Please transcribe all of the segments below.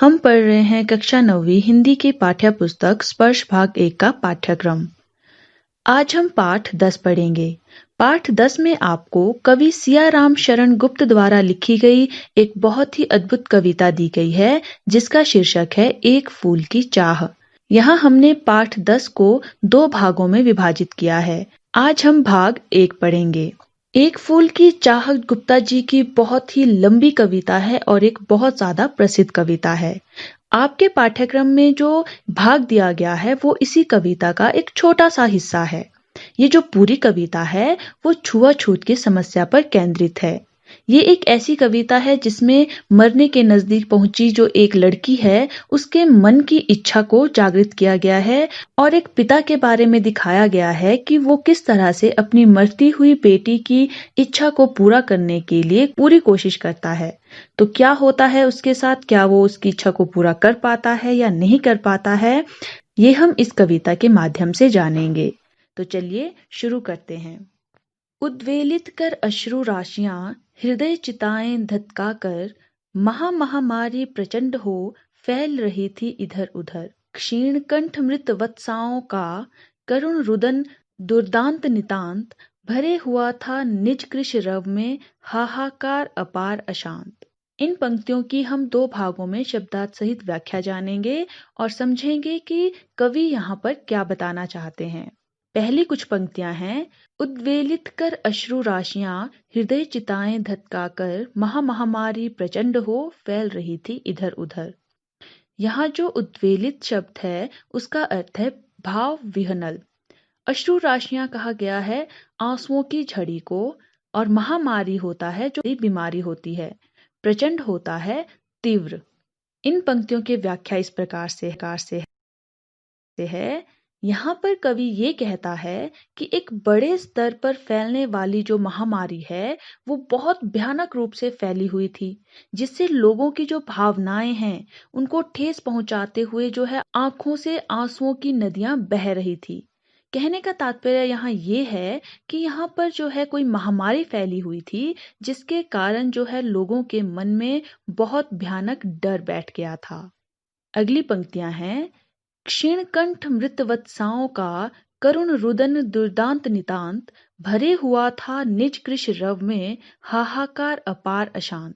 हम पढ़ रहे हैं कक्षा 9वीं हिंदी की पाठ्य पुस्तक स्पर्श भाग 1 का पाठ्यक्रम। आज हम पाठ 10 पढ़ेंगे। पाठ 10 में आपको कवि सियाराम शरण गुप्त द्वारा लिखी गई एक बहुत ही अद्भुत कविता दी गई है, जिसका शीर्षक है एक फूल की चाह। यहाँ हमने पाठ 10 को 2 भागों में विभाजित किया है। आज हम भाग 1 पढ़ेंगे। एक फूल की चाह गुप्ता जी की बहुत ही लंबी कविता है और एक बहुत ज्यादा प्रसिद्ध कविता है। आपके पाठ्यक्रम में जो भाग दिया गया है वो इसी कविता का एक छोटा सा हिस्सा है। ये जो पूरी कविता है वो छुआछूत की समस्या पर केंद्रित है। ये एक ऐसी कविता है जिसमें मरने के नजदीक पहुंची जो एक लड़की है, उसके मन की इच्छा को जागृत किया गया है और एक पिता के बारे में दिखाया गया है कि वो किस तरह से अपनी मरती हुई बेटी की इच्छा को पूरा करने के लिए पूरी कोशिश करता है। तो क्या होता है उसके साथ, क्या वो उसकी इच्छा को पूरा कर पाता है या नहीं कर पाता है, ये हम इस कविता के माध्यम से जानेंगे। तो चलिए शुरू करते हैं। उद्वेलित कर अश्रु राशियां हृदय चिताएं धधका कर, महामारी प्रचंड हो फैल रही थी इधर उधर। क्षीण कंठ मृत वत्साओं का करुण रुदन दुर्दांत नितांत, भरे हुआ था निज कृश रव में हाहाकार अपार अशांत। इन पंक्तियों की हम 2 भागों में शब्दार्थ सहित व्याख्या जानेंगे और समझेंगे कि कवि यहाँ पर क्या बताना चाहते हैं। पहली कुछ पंक्तियां हैं। उद्वेलित कर अश्रु राशियां हृदय चिताएं धधका कर, महामारी प्रचंड हो फैल रही थी इधर उधर। यहाँ जो उद्वेलित शब्द है उसका अर्थ है भाव विहनल। अश्रु राशियां कहा गया है आंसुओं की झड़ी को, और महामारी होता है जो बीमारी होती है, प्रचंड होता है तीव्र। इन पंक्तियों की व्याख्या इस प्रकार से है। यहाँ पर कवि ये कहता है कि एक बड़े स्तर पर फैलने वाली जो महामारी है वो बहुत भयानक रूप से फैली हुई थी, जिससे लोगों की जो भावनाएं हैं उनको ठेस पहुंचाते हुए जो है आंखों से आंसुओं की नदियां बह रही थी। कहने का तात्पर्य यहाँ ये है कि यहाँ पर जो है कोई महामारी फैली हुई थी, जिसके कारण जो है लोगों के मन में बहुत भयानक डर बैठ गया था। अगली पंक्तियां हैं। क्षीण कंठ मृत वत्साओं का करुण रुदन दुर्दांत नितांत, भरे हुआ था निज कृश रव में हाहाकार अपार अशांत।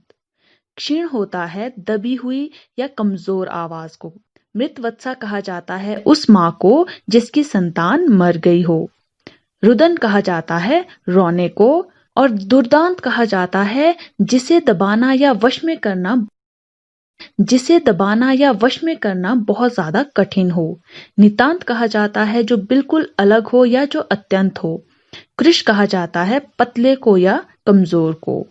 क्षीण होता है दबी हुई या कमजोर आवाज को। मृत वत्सा कहा जाता है उस माँ को जिसकी संतान मर गई हो। रुदन कहा जाता है रोने को, और दुर्दांत कहा जाता है जिसे दबाना या वश में करना बहुत ज्यादा कठिन हो। नितांत कहा जाता है जो बिल्कुल अलग हो या जो अत्यंत हो। कृश कहा जाता है पतले को या कमजोर को।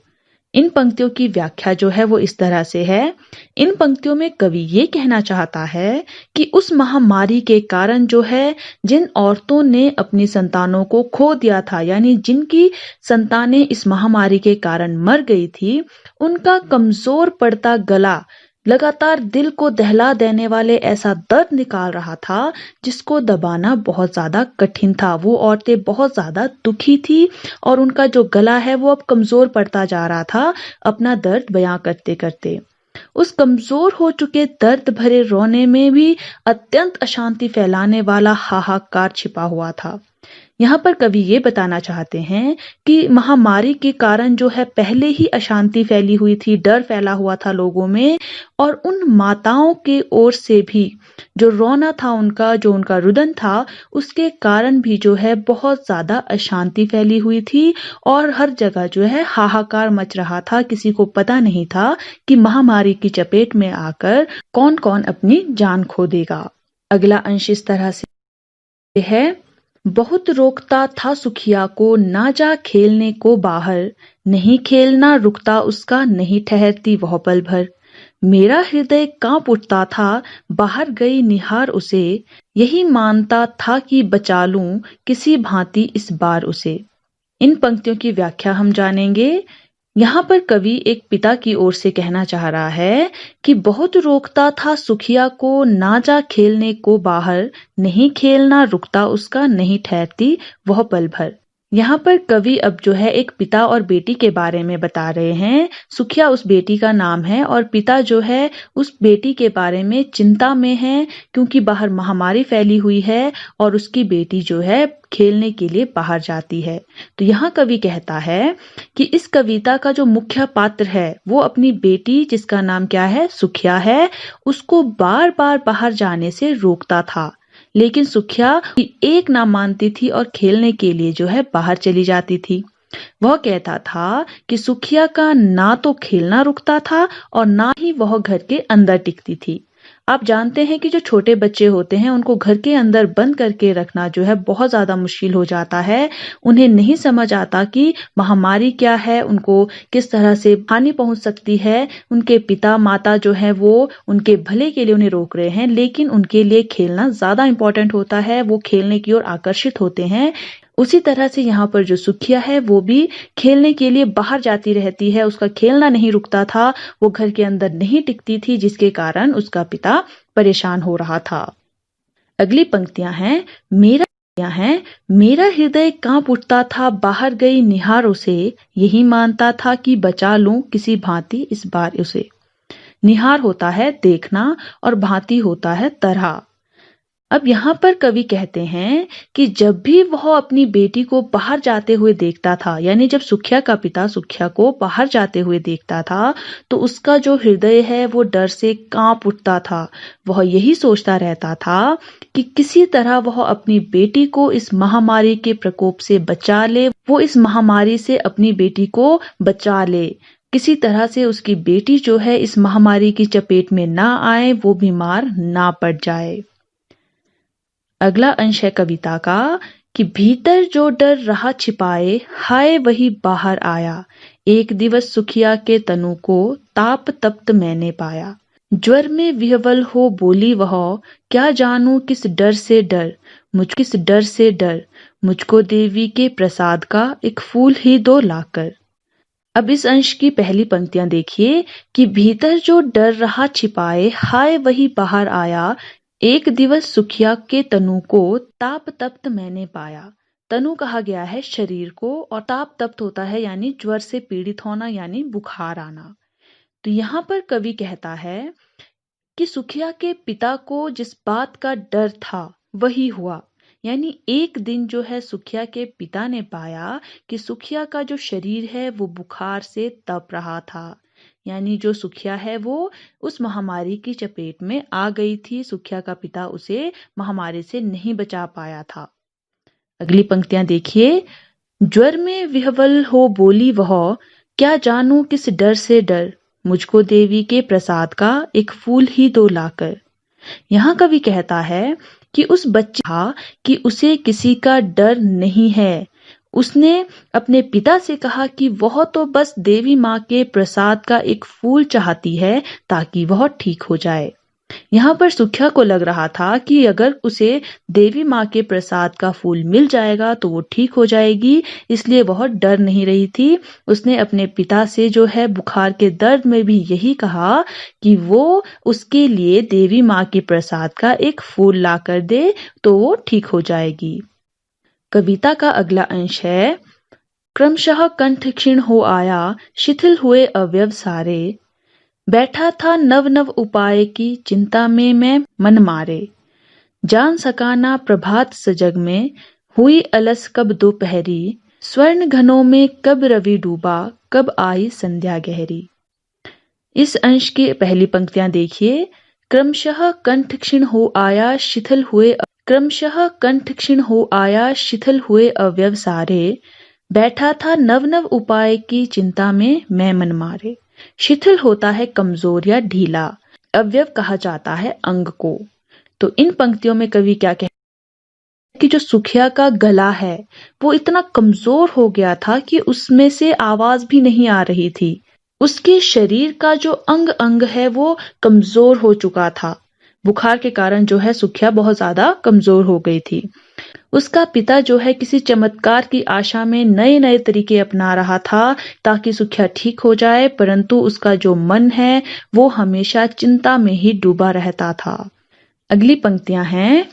इन पंक्तियों की व्याख्या जो है वो इस तरह से है। इन पंक्तियों में कवि ये कहना चाहता है कि उस महामारी के कारण जो है जिन औरतों ने अपनी संतानों को खो दिया था, यानी जिनकी संतानें इस महामारी के कारण मर गई थी, उनका कमजोर पड़ता गला लगातार दिल को दहला देने वाले ऐसा दर्द निकाल रहा था जिसको दबाना बहुत ज्यादा कठिन था। वो औरतें बहुत ज्यादा दुखी थी और उनका जो गला है वो अब कमजोर पड़ता जा रहा था अपना दर्द बयां करते करते। उस कमजोर हो चुके दर्द भरे रोने में भी अत्यंत अशांति फैलाने वाला हाहाकार छिपा हुआ था। यहाँ पर कवि ये बताना चाहते हैं कि महामारी के कारण जो है पहले ही अशांति फैली हुई थी, डर फैला हुआ था लोगों में, और उन माताओं के ओर से भी जो रोना था उनका, जो उनका रुदन था, उसके कारण भी जो है बहुत ज्यादा अशांति फैली हुई थी और हर जगह जो है हाहाकार मच रहा था। किसी को पता नहीं था कि महामारी की चपेट में आकर कौन कौन अपनी जान खो देगा। अगला अंश इस तरह से है। बहुत रोकता था सुखिया को ना जा खेलने को बाहर, नहीं खेलना रुकता उसका नहीं ठहरती वह पल भर। मेरा हृदय कांप उठता था बाहर गई निहार उसे, यही मानता था कि बचा लूं किसी भांति इस बार उसे। इन पंक्तियों की व्याख्या हम जानेंगे। यहाँ पर कवि एक पिता की ओर से कहना चाह रहा है कि बहुत रोकता था सुखिया को ना जा खेलने को बाहर, नहीं खेलना रुकता उसका नहीं ठहरती वह पल भर। यहाँ पर कवि अब जो है एक पिता और बेटी के बारे में बता रहे हैं। सुखिया उस बेटी का नाम है और पिता जो है उस बेटी के बारे में चिंता में है, क्योंकि बाहर महामारी फैली हुई है और उसकी बेटी जो है खेलने के लिए बाहर जाती है। तो यहाँ कवि कहता है कि इस कविता का जो मुख्य पात्र है वो अपनी बेटी, जिसका नाम क्या है, सुखिया है, उसको बार बार बाहर जाने से रोकता था। लेकिन सुखिया एक ना मानती थी और खेलने के लिए जो है बाहर चली जाती थी। वह कहता था कि सुखिया का ना तो खेलना रुकता था और ना ही वह घर के अंदर टिकती थी। आप जानते हैं कि जो छोटे बच्चे होते हैं उनको घर के अंदर बंद करके रखना जो है बहुत ज्यादा मुश्किल हो जाता है। उन्हें नहीं समझ आता कि महामारी क्या है, उनको किस तरह से हानि पहुंच सकती है। उनके पिता माता जो है वो उनके भले के लिए उन्हें रोक रहे हैं, लेकिन उनके लिए खेलना ज्यादा इंपॉर्टेंट होता है। वो खेलने की ओर आकर्षित होते हैं। उसी तरह से यहाँ पर जो सुखिया है वो भी खेलने के लिए बाहर जाती रहती है। उसका खेलना नहीं रुकता था, वो घर के अंदर नहीं टिकती थी, जिसके कारण उसका पिता परेशान हो रहा था। अगली पंक्तियां हैं, मेरा हृदय कांप उठता था बाहर गई निहारों से, यही मानता था कि बचा लूं किसी भांति इस बार उसे। निहार होता है देखना और भांति होता है तरह। अब यहाँ पर कवि कहते हैं कि जब भी वह अपनी बेटी को बाहर जाते हुए देखता था, यानी जब सुखिया का पिता सुखिया को बाहर जाते हुए देखता था, तो उसका जो हृदय है वो डर से कांप उठता था। वह यही सोचता रहता था कि किसी तरह वह अपनी बेटी को इस महामारी के प्रकोप से बचा ले, वो इस महामारी से अपनी बेटी को बचा ले, किसी तरह से उसकी बेटी जो है इस महामारी की चपेट में ना आए, वो बीमार ना पड़ जाए। अगला अंश है कविता का कि भीतर जो डर रहा छिपाए, हाय वही बाहर आया, एक दिवस सुखिया के तनु को ताप तप्त मैंने पाया। ज्वर में विह्वल हो बोली वह, क्या जानू किस डर से डर, मुझको देवी के प्रसाद का एक फूल ही दो लाकर। अब इस अंश की पहली पंक्तियां देखिए कि भीतर जो डर रहा छिपाए, हाय वही बाहर आया, एक दिवस सुखिया के तनु को ताप तप्त मैंने पाया। तनु कहा गया है शरीर को और ताप तप्त होता है यानी ज्वर से पीड़ित होना, यानी बुखार आना। तो यहाँ पर कवि कहता है कि सुखिया के पिता को जिस बात का डर था वही हुआ। यानी एक दिन जो है सुखिया के पिता ने पाया कि सुखिया का जो शरीर है वो बुखार से तप रहा था, यानी जो सुखिया है वो उस महामारी की चपेट में आ गई थी। सुखिया का पिता उसे महामारी से नहीं बचा पाया था। अगली पंक्तियां देखिए, ज्वर में विह्वल हो बोली वह, क्या जानू किस डर से डर, मुझको देवी के प्रसाद का एक फूल ही दो लाकर। यहाँ कवि कहता है कि उस बच्चे का कि उसे किसी का डर नहीं है। उसने अपने पिता से कहा कि वह तो बस देवी माँ के प्रसाद का एक फूल चाहती है ताकि वह ठीक हो जाए। यहाँ पर सुखिया को लग रहा था कि अगर उसे देवी माँ के प्रसाद का फूल मिल जाएगा तो वो ठीक हो जाएगी, इसलिए वह डर नहीं रही थी। उसने अपने पिता से जो है बुखार के दर्द में भी यही कहा कि वो उसके लिए देवी माँ के प्रसाद का एक फूल ला कर दे तो वो ठीक हो जाएगी। कविता का अगला अंश है, क्रमशः कंठ क्षीण हो आया, शिथिल हुए अवयव सारे, बैठा था नव नव उपाय की चिंता में मैं मन मारे, जान सका ना प्रभात सजग में, हुई अलस कब दोपहरी, स्वर्ण घनों में कब रवि डूबा, कब आई संध्या गहरी। इस अंश की पहली पंक्तियां देखिए, क्रमशः कंठ क्षीण हो आया, शिथिल हुए अवयव सारे, बैठा था नव नव उपाय की चिंता में मैं मन मारे। शिथिल होता है कमजोर या ढीला, अवयव कहा जाता है अंग को। तो इन पंक्तियों में कवि क्या कहते हैं कि जो सुखिया का गला है वो इतना कमजोर हो गया था कि उसमें से आवाज भी नहीं आ रही थी। उसके शरीर का जो अंग अंग है वो कमजोर हो चुका था। बुखार के कारण जो है सुखिया बहुत ज्यादा कमजोर हो गई थी। उसका पिता जो है किसी चमत्कार की आशा में नए नए तरीके अपना रहा था ताकि सुखिया ठीक हो जाए, परंतु उसका जो मन है वो हमेशा चिंता में ही डूबा रहता था। अगली पंक्तियां हैं,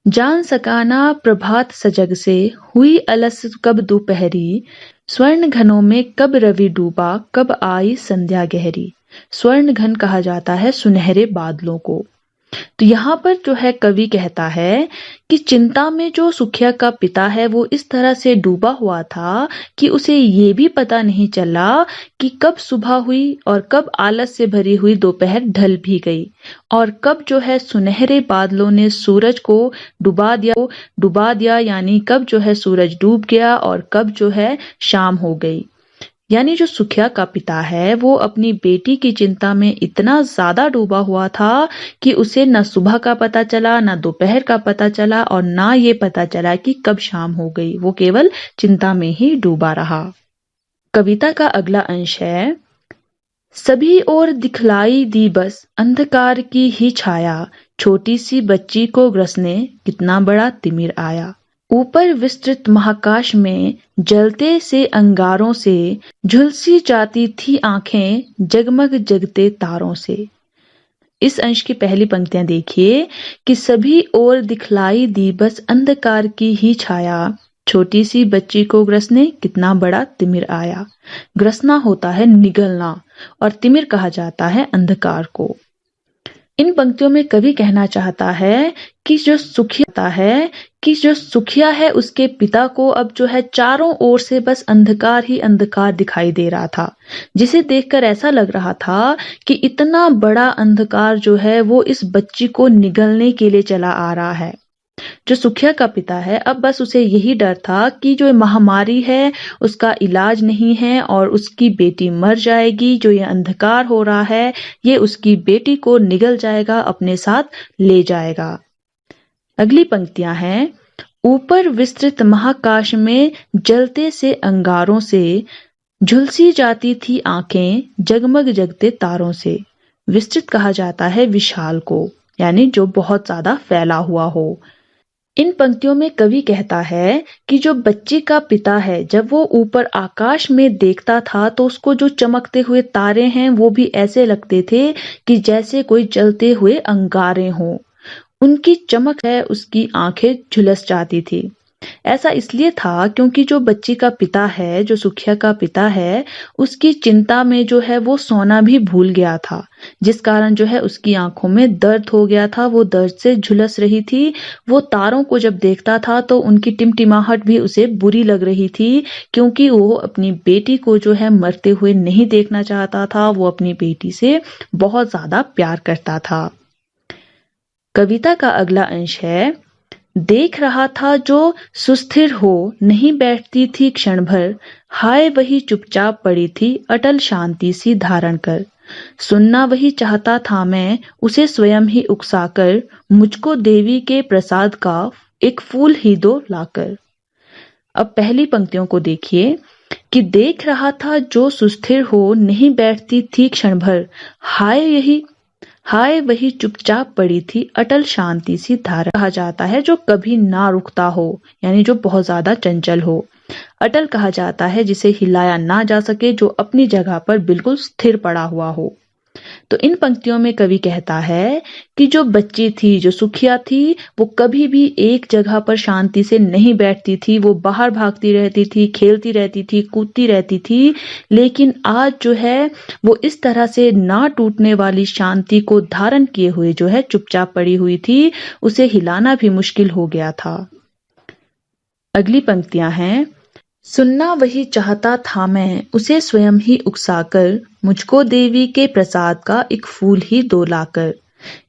जान सकाना प्रभात सजग से, हुई अलस कब दोपहरी, स्वर्ण घनों में कब रवि डूबा, कब आई संध्या गहरी। स्वर्ण घन कहा जाता है सुनहरे बादलों को। तो यहाँ पर जो है कवि कहता है कि चिंता में जो सुखिया का पिता है वो इस तरह से डूबा हुआ था कि उसे ये भी पता नहीं चला कि कब सुबह हुई और कब आलस से भरी हुई दोपहर ढल भी गई और कब जो है सुनहरे बादलों ने सूरज को डुबा दिया यानी कब जो है सूरज डूब गया और कब जो है शाम हो गई। यानी जो सुखिया का पिता है वो अपनी बेटी की चिंता में इतना ज्यादा डूबा हुआ था कि उसे न सुबह का पता चला, न दोपहर का पता चला और ना ये पता चला कि कब शाम हो गई। वो केवल चिंता में ही डूबा रहा। कविता का अगला अंश है, सभी ओर दिखलाई दी बस अंधकार की ही छाया, छोटी सी बच्ची को ग्रसने कितना बड़ा तिमिर आया। ऊपर विस्तृत महाकाश में जलते से अंगारों से झुलसी जाती थी आंखें जगमग जगते तारों से। इस अंश की पहली पंक्तियां देखिए कि सभी ओर दिखलाई दी बस अंधकार की ही छाया, छोटी सी बच्ची को ग्रसने कितना बड़ा तिमिर आया। ग्रसना होता है निगलना और तिमिर कहा जाता है अंधकार को। इन पंक्तियों में कवि कहना चाहता है कि जो सुखिया है उसके पिता को अब जो है चारों ओर से बस अंधकार ही अंधकार दिखाई दे रहा था, जिसे देखकर ऐसा लग रहा था कि इतना बड़ा अंधकार जो है वो इस बच्ची को निगलने के लिए चला आ रहा है। जो सुखिया का पिता है अब बस उसे यही डर था कि जो महामारी है उसका इलाज नहीं है और उसकी बेटी मर जाएगी। जो ये अंधकार हो रहा है ये उसकी बेटी को निगल जाएगा, अपने साथ ले जाएगा। अगली पंक्तियां हैं, ऊपर विस्तृत महाकाश में जलते से अंगारों से झुलसी जाती थी आंखें जगमग जगते तारों से। विस्तृत कहा जाता है विशाल को, यानी जो बहुत ज्यादा फैला हुआ हो। इन पंक्तियों में कवि कहता है कि जो बच्ची का पिता है जब वो ऊपर आकाश में देखता था तो उसको जो चमकते हुए तारे हैं वो भी ऐसे लगते थे कि जैसे कोई जलते हुए अंगारे हों। उनकी चमक है उसकी आंखें झुलस जाती थी। ऐसा इसलिए था क्योंकि जो बच्ची का पिता है, जो सुखिया का पिता है, उसकी चिंता में जो है वो सोना भी भूल गया था, जिस कारण जो है उसकी आंखों में दर्द हो गया था, वो दर्द से झुलस रही थी। वो तारों को जब देखता था तो उनकी टिमटिमाहट भी उसे बुरी लग रही थी, क्योंकि वो अपनी बेटी को जो है मरते हुए नहीं देखना चाहता था। वो अपनी बेटी से बहुत ज्यादा प्यार करता था। कविता का अगला अंश है, देख रहा था जो सुस्थिर हो नहीं बैठती थी क्षण भर, हाय वही चुपचाप पड़ी थी अटल शांति सी धारण कर। सुनना वही चाहता था मैं उसे स्वयं ही उकसाकर, मुझको देवी के प्रसाद का एक फूल ही दो लाकर। अब पहली पंक्तियों को देखिए कि देख रहा था जो सुस्थिर हो नहीं बैठती थी क्षण भर, हाय वही चुपचाप पड़ी थी अटल शांति सी धारा। कहा जाता है जो कभी ना रुकता हो, यानी जो बहुत ज्यादा चंचल हो। अटल कहा जाता है जिसे हिलाया ना जा सके, जो अपनी जगह पर बिल्कुल स्थिर पड़ा हुआ हो। तो इन पंक्तियों में कवि कहता है कि जो बच्ची थी, जो सुखिया थी, वो कभी भी एक जगह पर शांति से नहीं बैठती थी। वो बाहर भागती रहती थी, खेलती रहती थी, कूदती रहती थी। लेकिन आज जो है वो इस तरह से ना टूटने वाली शांति को धारण किए हुए जो है चुपचाप पड़ी हुई थी। उसे हिलाना भी मुश्किल हो गया था। अगली पंक्तियां हैं, सुनना वही चाहता था मैं उसे स्वयं ही उकसाकर, मुझको देवी के प्रसाद का एक फूल ही दो लाकर।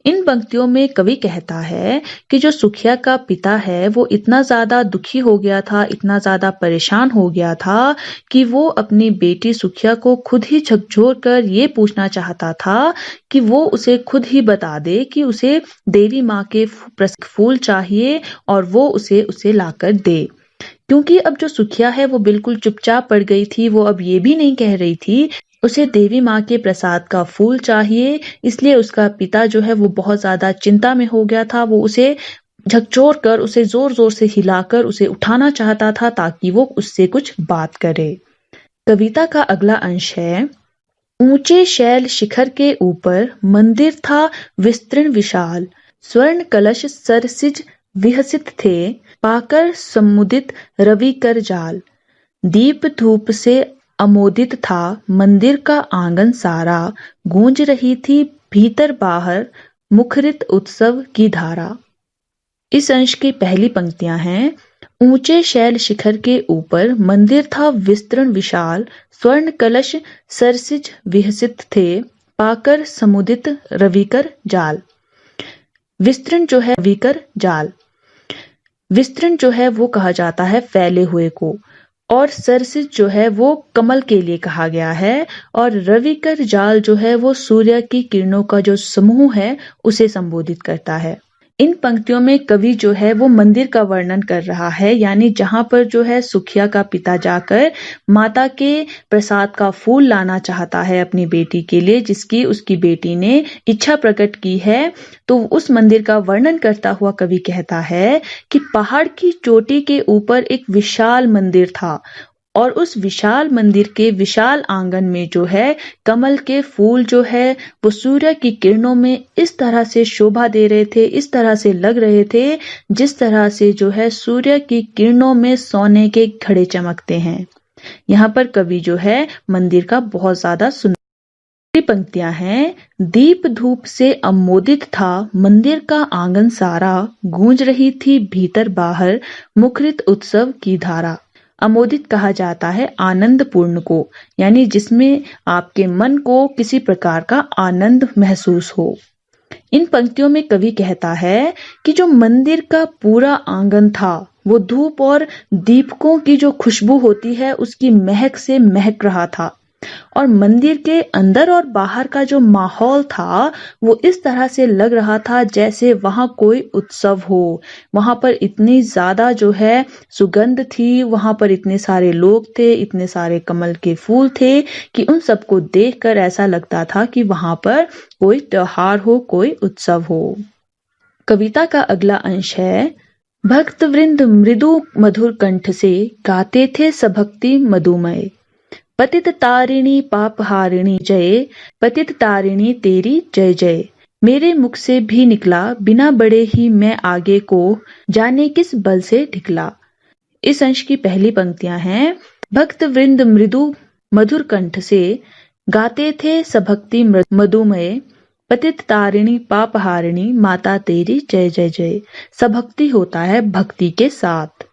इन पंक्तियों में कवि कहता है कि जो सुखिया का पिता है वो इतना ज्यादा दुखी हो गया था, इतना ज्यादा परेशान हो गया था कि वो अपनी बेटी सुखिया को खुद ही झकझोर कर ये पूछना चाहता था कि वो उसे खुद ही बता दे कि उसे देवी माँ के फूल चाहिए और वो उसे लाकर दे। क्योंकि अब जो सुखिया है वो बिल्कुल चुपचाप पड़ गई थी। वो अब ये भी नहीं कह रही थी, उसे देवी माँ के प्रसाद का फूल चाहिए। इसलिए उसका पिता जो है वो बहुत ज्यादा चिंता में हो गया था। वो उसे झकझोर कर, उसे जोर जोर से हिलाकर उसे उठाना चाहता था ताकि वो उससे कुछ बात करे। कविता का अगला अंश है, ऊंचे शैल शिखर के ऊपर मंदिर था विस्तृण विशाल, स्वर्ण कलश सरसिज विहसित थे, पाकर समुदित रवि कर जाल। दीप धूप से अमोदित था मंदिर का आंगन सारा, गूंज रही थी भीतर बाहर मुखरित उत्सव की धारा। इस अंश की पहली पंक्तियां हैं, ऊंचे शैल शिखर के ऊपर मंदिर था विस्तृण विशाल, स्वर्ण कलश सरसिज विहसित थे, पाकर समुदित रविकर जाल। विस्तृण जो है रविकर जाल, विस्तृण जो है वो कहा जाता है फैले हुए को, और सरसिज जो है वो कमल के लिए कहा गया है, और रविकर जाल जो है वो सूर्य की किरणों का जो समूह है उसे संबोधित करता है। इन पंक्तियों में कवि जो है वो मंदिर का वर्णन कर रहा है, यानी जहां पर जो है सुखिया का पिता जाकर माता के प्रसाद का फूल लाना चाहता है अपनी बेटी के लिए, जिसकी उसकी बेटी ने इच्छा प्रकट की है। तो उस मंदिर का वर्णन करता हुआ कवि कहता है कि पहाड़ की चोटी के ऊपर एक विशाल मंदिर था, और उस विशाल मंदिर के विशाल आंगन में जो है कमल के फूल जो है वो सूर्य की किरणों में इस तरह से शोभा दे रहे थे, इस तरह से लग रहे थे जिस तरह से जो है सूर्य की किरणों में सोने के घड़े चमकते हैं। यहाँ पर कवि जो है मंदिर का बहुत ज्यादा सुंदर पंक्तियां हैं, दीप धूप से अमोदित था मंदिर का आंगन सारा, गूंज रही थी भीतर बाहर मुखरित उत्सव की धारा। अमोदित कहा जाता है आनंद पूर्ण को, यानी जिसमें आपके मन को किसी प्रकार का आनंद महसूस हो। इन पंक्तियों में कवि कहता है कि जो मंदिर का पूरा आंगन था वो धूप और दीपकों की जो खुशबू होती है उसकी महक से महक रहा था, और मंदिर के अंदर और बाहर का जो माहौल था वो इस तरह से लग रहा था जैसे वहां कोई उत्सव हो। वहां पर इतनी ज्यादा जो है सुगंध थी, वहां पर इतने सारे लोग थे, इतने सारे कमल के फूल थे कि उन सबको देखकर ऐसा लगता था कि वहां पर कोई त्योहार हो, कोई उत्सव हो। कविता का अगला अंश है, भक्त वृंद मृदु मधुर कंठ से गाते थे सभक्ति मधुमय, पतित तारिणी पाप हारिणी जय, पतित तारिणी तेरी जय जय। मेरे मुख से भी निकला बिना बड़े ही मैं आगे को, जाने किस बल से ढिकला। इस अंश की पहली पंक्तियां हैं, भक्त वृंद मृदु मधुर कंठ से गाते थे सभक्ति मधुमय, पतित तारिणी पाप हारिणी माता तेरी जय जय जय। सभक्ति होता है भक्ति के साथ।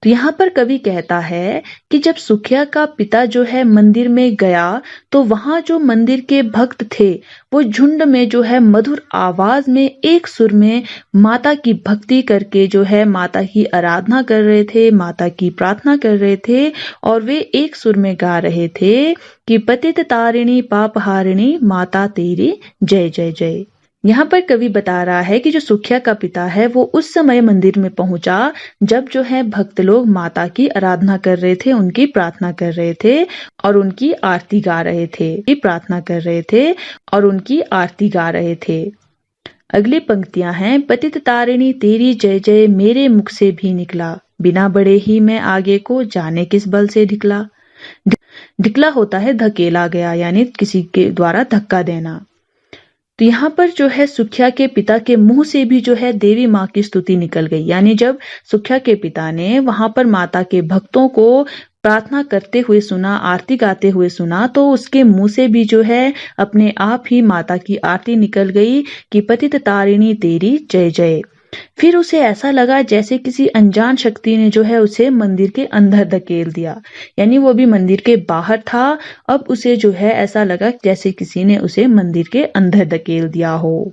तो यहाँ पर कवि कहता है कि जब सुखिया का पिता जो है मंदिर में गया तो वहां जो मंदिर के भक्त थे वो झुंड में जो है मधुर आवाज में एक सुर में माता की भक्ति करके जो है माता की आराधना कर रहे थे, माता की प्रार्थना कर रहे थे, और वे एक सुर में गा रहे थे कि पतित तारिणी पाप हारिणी माता तेरी जय जय जय। यहाँ पर कवि बता रहा है कि जो सुखिया का पिता है वो उस समय मंदिर में पहुंचा जब जो है भक्त लोग माता की आराधना कर रहे थे, उनकी प्रार्थना कर रहे थे और उनकी आरती गा रहे थे, प्रार्थना कर रहे थे और उनकी आरती गा रहे थे। अगली पंक्तियां हैं, पतित तारिणी तेरी जय जय मेरे मुख से भी निकला, बिना बड़े ही मैं आगे को, जाने किस बल से ढिकला। ढिकला होता है धकेला गया, यानी किसी के द्वारा धक्का देना। तो यहाँ पर जो है सुखिया के पिता के मुंह से भी जो है देवी माँ की स्तुति निकल गई, यानी जब सुखिया के पिता ने वहां पर माता के भक्तों को प्रार्थना करते हुए सुना, आरती गाते हुए सुना, तो उसके मुंह से भी जो है अपने आप ही माता की आरती निकल गई कि पतित तारिणी तेरी जय जय। फिर उसे ऐसा लगा जैसे किसी अनजान शक्ति ने जो है उसे मंदिर के अंदर धकेल दिया, यानी वो भी मंदिर के बाहर था, अब उसे जो है ऐसा लगा जैसे किसी ने उसे मंदिर के अंदर धकेल दिया हो।